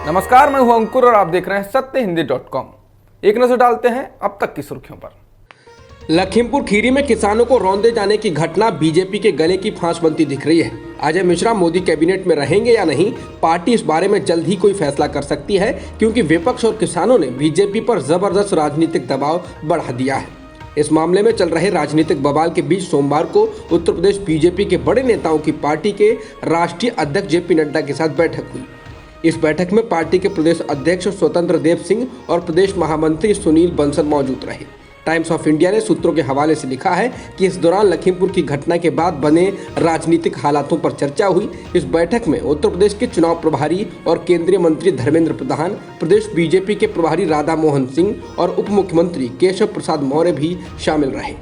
नमस्कार, मैं हूं अंकुर और आप देख रहे हैं सत्यहिंदी.com। एक नजर डालते हैं अब तक की सुर्खियों पर। लखीमपुर खीरी में किसानों को रौंदे जाने की घटना बीजेपी के गले की फांस बनती दिख रही है। अजय मिश्रा मोदी कैबिनेट में रहेंगे या नहीं, पार्टी इस बारे में जल्द ही कोई फैसला कर सकती है, क्योंकि विपक्ष और किसानों ने बीजेपी पर जबरदस्त राजनीतिक दबाव बढ़ा दिया है। इस मामले में चल रहे राजनीतिक बवाल के बीच सोमवार को उत्तर प्रदेश बीजेपी के बड़े नेताओं की पार्टी के राष्ट्रीय अध्यक्ष जेपी नड्डा के साथ बैठक हुई। इस बैठक में पार्टी के प्रदेश अध्यक्ष स्वतंत्र देव सिंह और प्रदेश महामंत्री सुनील बंसल मौजूद रहे। टाइम्स ऑफ इंडिया ने सूत्रों के हवाले से लिखा है कि इस दौरान लखीमपुर की घटना के बाद बने राजनीतिक हालातों पर चर्चा हुई। इस बैठक में उत्तर प्रदेश के चुनाव प्रभारी और केंद्रीय मंत्री धर्मेंद्र प्रधान, प्रदेश बीजेपी के प्रभारी राधा मोहन सिंह और उप मुख्यमंत्री केशव प्रसाद मौर्य भी शामिल रहे।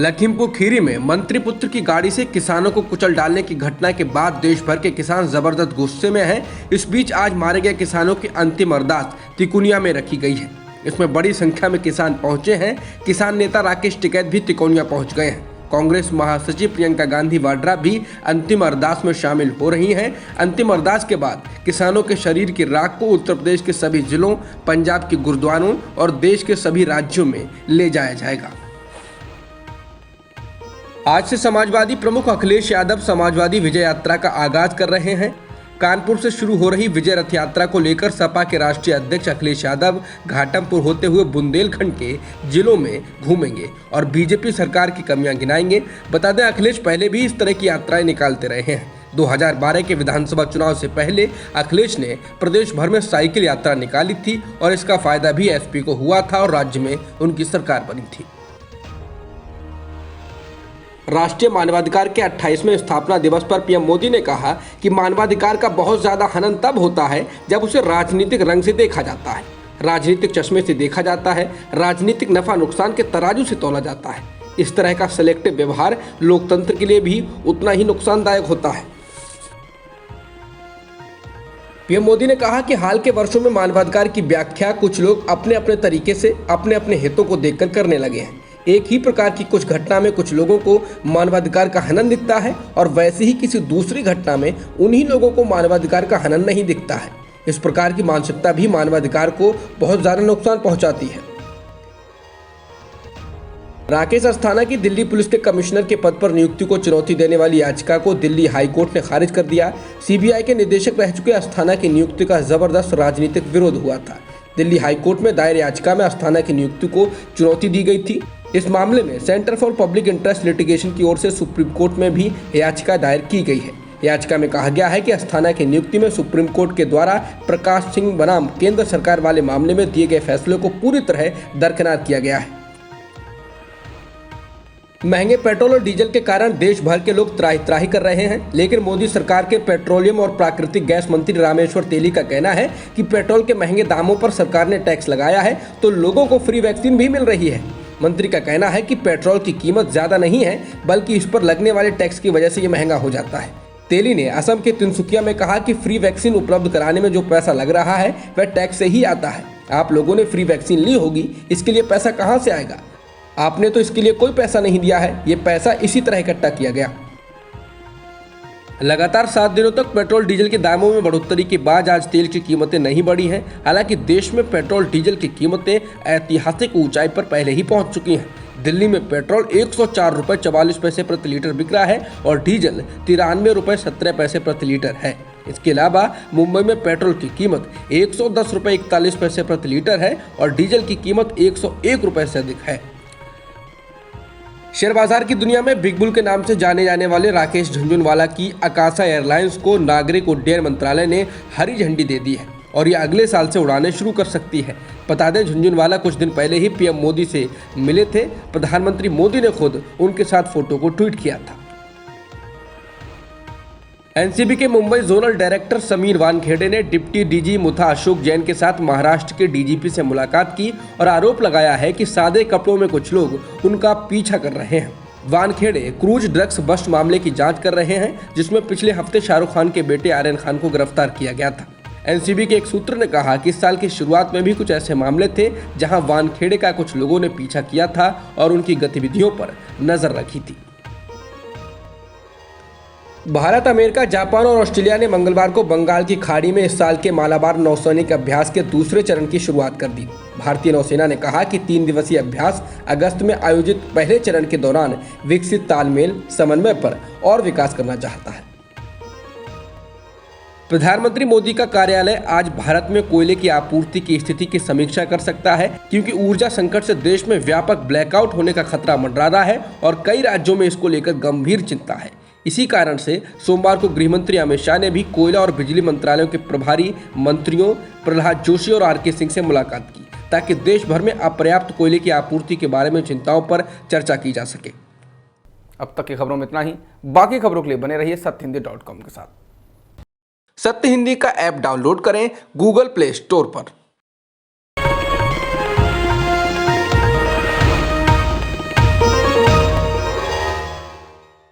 लखीमपुर खीरी में मंत्री पुत्र की गाड़ी से किसानों को कुचल डालने की घटना के बाद देश भर के किसान जबरदस्त गुस्से में हैं। इस बीच आज मारे गए किसानों की अंतिम अरदास तिकोनिया में रखी गई है। इसमें बड़ी संख्या में किसान पहुंचे हैं। किसान नेता राकेश टिकैत भी तिकोनिया पहुंच गए हैं। कांग्रेस महासचिव प्रियंका गांधी वाड्रा भी अंतिम अरदास में शामिल हो रही हैं। अंतिम अरदास के बाद किसानों के शरीर की राख को उत्तर प्रदेश के सभी जिलों, पंजाब के गुरुद्वारों और देश के सभी राज्यों में ले जाया जाएगा। आज से समाजवादी प्रमुख अखिलेश यादव समाजवादी विजय यात्रा का आगाज कर रहे हैं। कानपुर से शुरू हो रही विजय रथ यात्रा को लेकर सपा के राष्ट्रीय अध्यक्ष अखिलेश यादव घाटमपुर होते हुए बुंदेलखंड के जिलों में घूमेंगे और बीजेपी सरकार की कमियां गिनाएंगे। बता दें, अखिलेश पहले भी इस तरह की यात्राएं निकालते रहे हैं। 2012 के विधानसभा चुनाव से पहले अखिलेश ने प्रदेश भर में साइकिल यात्रा निकाली थी और इसका फायदा भी एसपी को हुआ था और राज्य में उनकी सरकार बनी थी। राष्ट्रीय मानवाधिकार के 28वें स्थापना दिवस पर पीएम मोदी ने कहा कि मानवाधिकार का बहुत ज्यादा हनन तब होता है जब उसे राजनीतिक रंग से देखा जाता है, राजनीतिक चश्मे से देखा जाता है, राजनीतिक नफा नुकसान के तराजू से तौला जाता है। इस तरह का सिलेक्टिव व्यवहार लोकतंत्र के लिए भी उतना ही नुकसानदायक होता है। पीएम मोदी ने कहा कि हाल के वर्षों में मानवाधिकार की व्याख्या कुछ लोग अपने अपने तरीके से अपने अपने हितों को देखकर करने लगे हैं। एक ही प्रकार की कुछ घटना में कुछ लोगों को मानवाधिकार का हनन दिखता है और वैसे ही किसी दूसरी घटना में उन्हीं लोगों को मानवाधिकार का हनन नहीं दिखता है। इस प्रकार की मानसिकता भी मानवाधिकार को बहुत ज्यादा नुकसान पहुंचाती है। राकेश अस्थाना की दिल्ली पुलिस के कमिश्नर के पद पर नियुक्ति को चुनौती देने वाली याचिका को दिल्ली हाई कोर्ट ने खारिज कर दिया। सीबीआई के निदेशक रह चुके अस्थाना की नियुक्ति का जबरदस्त राजनीतिक विरोध हुआ था। दिल्ली हाई कोर्ट में दायर याचिका में अस्थाना की नियुक्ति को चुनौती दी गई थी। इस मामले में centre for public interest litigation की ओर से सुप्रीम कोर्ट में भी याचिका दायर की गई है। याचिका में कहा गया है कि अस्थाना की नियुक्ति में सुप्रीम कोर्ट के द्वारा प्रकाश सिंह बनाम केंद्र सरकार वाले मामले में दिए गए फैसले को पूरी तरह दरकिनार किया गया है। महंगे पेट्रोल और डीजल के कारण देश भर के लोग त्राही त्राही कर रहे हैं, लेकिन मोदी सरकार के पेट्रोलियम और प्राकृतिक गैस मंत्री रामेश्वर तेली का कहना है कि पेट्रोल के महंगे दामों पर सरकार ने टैक्स लगाया है तो लोगों को फ्री वैक्सीन भी मिल रही है। मंत्री का कहना है कि पेट्रोल की कीमत ज्यादा नहीं है, बल्कि इस पर लगने वाले टैक्स की वजह से ये महंगा हो जाता है। तेली ने असम के तिनसुकिया में कहा कि फ्री वैक्सीन उपलब्ध कराने में जो पैसा लग रहा है वह टैक्स से ही आता है। आप लोगों ने फ्री वैक्सीन ली होगी, इसके लिए पैसा कहाँ से आएगा? आपने तो इसके लिए कोई पैसा नहीं दिया है, ये पैसा इसी तरह इकट्ठा किया गया। लगातार 7 दिनों तक पेट्रोल डीजल के दामों में बढ़ोतरी के बाद आज तेल की कीमतें नहीं बढ़ी हैं। हालांकि देश में पेट्रोल डीजल की कीमतें ऐतिहासिक ऊंचाई पर पहले ही पहुंच चुकी हैं। दिल्ली में पेट्रोल 104 रुपये 44 पैसे प्रति लीटर बिक रहा है और डीजल 93 रुपये 17 पैसे प्रति लीटर है। इसके अलावा मुंबई में पेट्रोल की कीमत 110 रुपये 41 पैसे प्रति लीटर है और डीजल की कीमत 101 रुपये से अधिक है। शेयर बाजार की दुनिया में बिग बुल के नाम से जाने जाने वाले राकेश झुनझुनवाला की आकाशा एयरलाइंस को नागरिक उड्डयन मंत्रालय ने हरी झंडी दे दी है और ये अगले साल से उड़ानें शुरू कर सकती है। बता दें, झुनझुनवाला कुछ दिन पहले ही पीएम मोदी से मिले थे। प्रधानमंत्री मोदी ने खुद उनके साथ फोटो को ट्वीट किया था। एनसीबी के मुंबई जोनल डायरेक्टर समीर वानखेड़े ने डिप्टी डीजी मुथा अशोक जैन के साथ महाराष्ट्र के डीजीपी से मुलाकात की और आरोप लगाया है कि सादे कपड़ों में कुछ लोग उनका पीछा कर रहे हैं। वानखेड़े क्रूज ड्रग्स बस्ट मामले की जांच कर रहे हैं, जिसमें पिछले हफ्ते शाहरुख खान के बेटे आर्यन खान को गिरफ्तार किया गया था। एनसीबी के एक सूत्र ने कहा कि इस साल की शुरुआत में भी कुछ ऐसे मामले थे जहां वानखेड़े का कुछ लोगों ने पीछा किया था और उनकी गतिविधियों पर नजर रखी थी। भारत, अमेरिका, जापान और ऑस्ट्रेलिया ने मंगलवार को बंगाल की खाड़ी में इस साल के मालाबार नौसैनिक अभ्यास के दूसरे चरण की शुरुआत कर दी। भारतीय नौसेना ने कहा कि 3 दिवसीय अभ्यास अगस्त में आयोजित पहले चरण के दौरान विकसित तालमेल, समन्वय पर और विकास करना चाहता है। प्रधानमंत्री मोदी का कार्यालय आज भारत में कोयले की आपूर्ति की स्थिति की समीक्षा कर सकता है, क्योंकि ऊर्जा संकट से देश में व्यापक ब्लैकआउट होने का खतरा मंडरा रहा है और कई राज्यों में इसको लेकर गंभीर चिंता है। इसी कारण से सोमवार को गृह मंत्री अमित शाह ने भी कोयला और बिजली मंत्रालयों के प्रभारी मंत्रियों प्रहलाद जोशी और आर के सिंह से मुलाकात की, ताकि देश भर में अपर्याप्त कोयले की आपूर्ति के बारे में चिंताओं पर चर्चा की जा सके। अब तक की खबरों में इतना ही। बाकी खबरों के लिए बने रहिए सत्यहिंदी.com के साथ। सत्य हिंदी का ऐप डाउनलोड करें गूगल प्ले स्टोर पर।